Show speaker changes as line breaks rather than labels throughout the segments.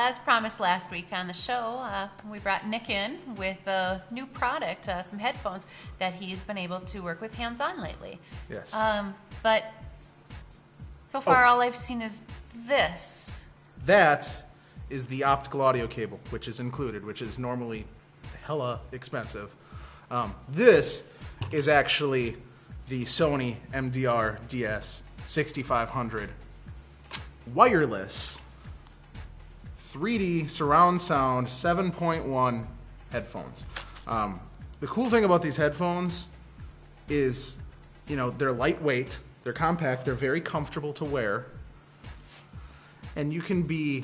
as promised last week on the show, we brought Nick in with a new product, some headphones that he's been able to work with hands-on lately.
Yes.
But so far, all I've seen is this.
That is the optical audio cable, which is included, which is normally hella expensive. This is actually the Sony MDR DS 6500 wireless 3D surround sound 7.1 headphones. The cool thing about these headphones is, they're lightweight, they're compact, they're very comfortable to wear, and you can be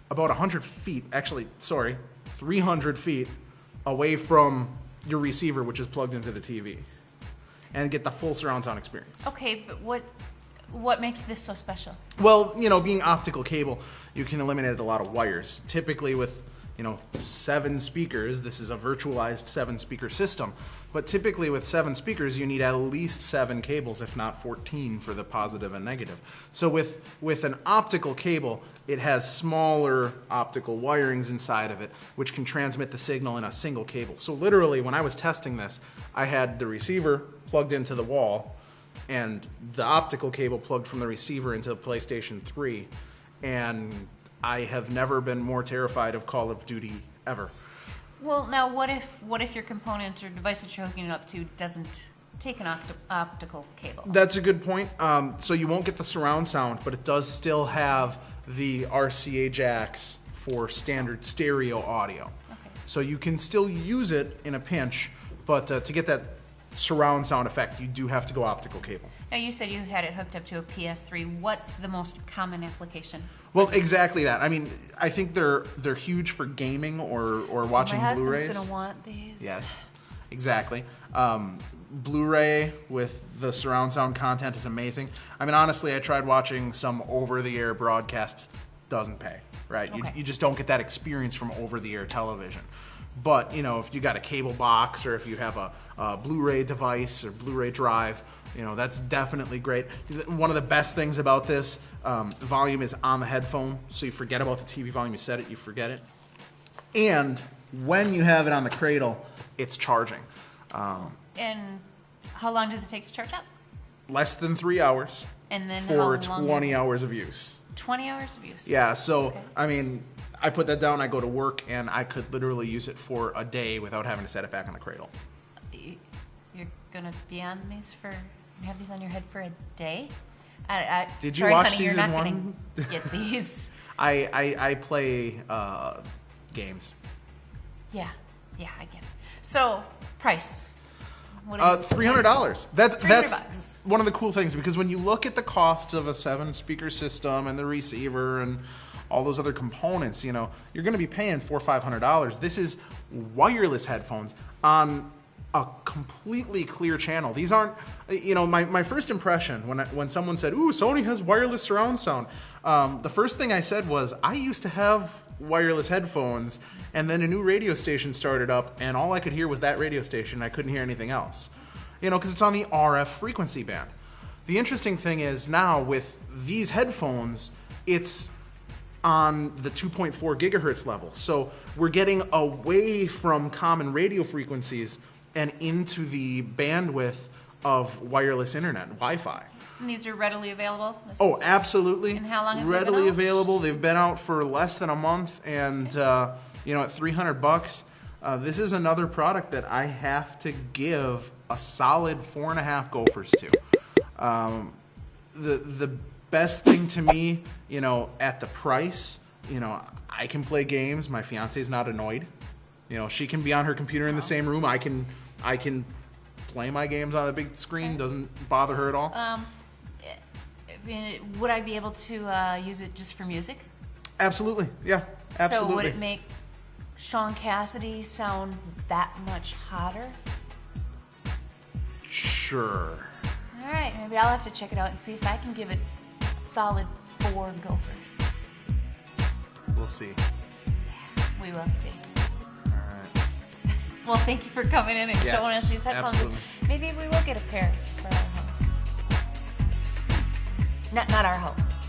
about 100 feet, 300 feet away from your receiver, which is plugged into the TV, and get the full surround sound experience.
Okay, but what makes this so special?
Well, being optical cable, you can eliminate a lot of wires. Typically with, 7 speakers, this is a virtualized 7-speaker system, but typically with 7 speakers, you need at least 7 cables, if not 14 for the positive and negative. So with an optical cable, it has smaller optical wirings inside of it, which can transmit the signal in a single cable. So literally, when I was testing this, I had the receiver plugged into the wall, and the optical cable plugged from the receiver into the PlayStation 3, and I have never been more terrified of Call of Duty ever.
Well, now what if your component or device that you're hooking it up to doesn't take an optical cable?
That's a good point. So you won't get the surround sound, but it does still have the RCA jacks for standard stereo audio.
Okay.
So you can still use it in a pinch, but to get that surround sound effect, you do have to go optical cable.
Now, you said you had it hooked up to a PS3. What's the most common application?
Well, exactly that. I mean, I think they're huge for gaming or watching
my
Blu-rays.
husband's gonna want these.
Yes, exactly. Blu-ray with the surround sound content is amazing. I mean, honestly, I tried watching some over-the-air broadcasts. Doesn't pay, right?
Okay.
You just don't get that experience from over-the-air television. But, if you got a cable box or if you have a Blu-ray device or Blu-ray drive, that's definitely great. One of the best things about this, volume is on the headphone, so you forget about the TV volume. You set it, you forget it. And when you have it on the cradle, it's charging.
And how long does it take to charge up?
Less than 3 hours.
And then
for
how long
20 hours of use.
20 hours of use?
Yeah, so,
okay.
I mean, I put that down, I go to work, and I could literally use it for a day without having to set it back on the cradle.
You're going to be on these have these on your head for a day?
Did you
sorry,
watch
honey,
season
you're not
1?
Gonna get these.
I play games.
Yeah, I get it. So, price.
$300. That's
$300.
One of the cool things, because when you look at the cost of a 7-speaker system and the receiver and all those other components, you're going to be paying $400 or $500. This is wireless headphones on a completely clear channel. These aren't, my first impression when someone said, "Ooh, Sony has wireless surround sound," the first thing I said was, I used to have wireless headphones, and then a new radio station started up, and all I could hear was that radio station. I couldn't hear anything else, because it's on the RF frequency band. The interesting thing is now with these headphones, it's on the 2.4 gigahertz level. So we're getting away from common radio frequencies and into the bandwidth of wireless internet, Wi-Fi.
And these are readily available?
Absolutely.
And how long have
readily
they been out?
available. They've been out for less than a month, and at $300, this is another product that I have to give a solid 4.5 gophers to. The best thing to me, at the price, I can play games. My fiance's not annoyed. She can be on her computer in the same room. I can play my games on the big screen. Doesn't bother her at all.
Would I be able to use it just for music?
Absolutely. Yeah. Absolutely.
So would it make Sean Cassidy sound that much hotter?
Sure.
All right. Maybe I'll have to check it out and see if I can give it a solid 4 gophers.
We'll see.
Yeah, we will see.
All right.
Well, thank you for coming in and showing us these headphones.
Absolutely.
Maybe we will get a pair for our house. Not our house.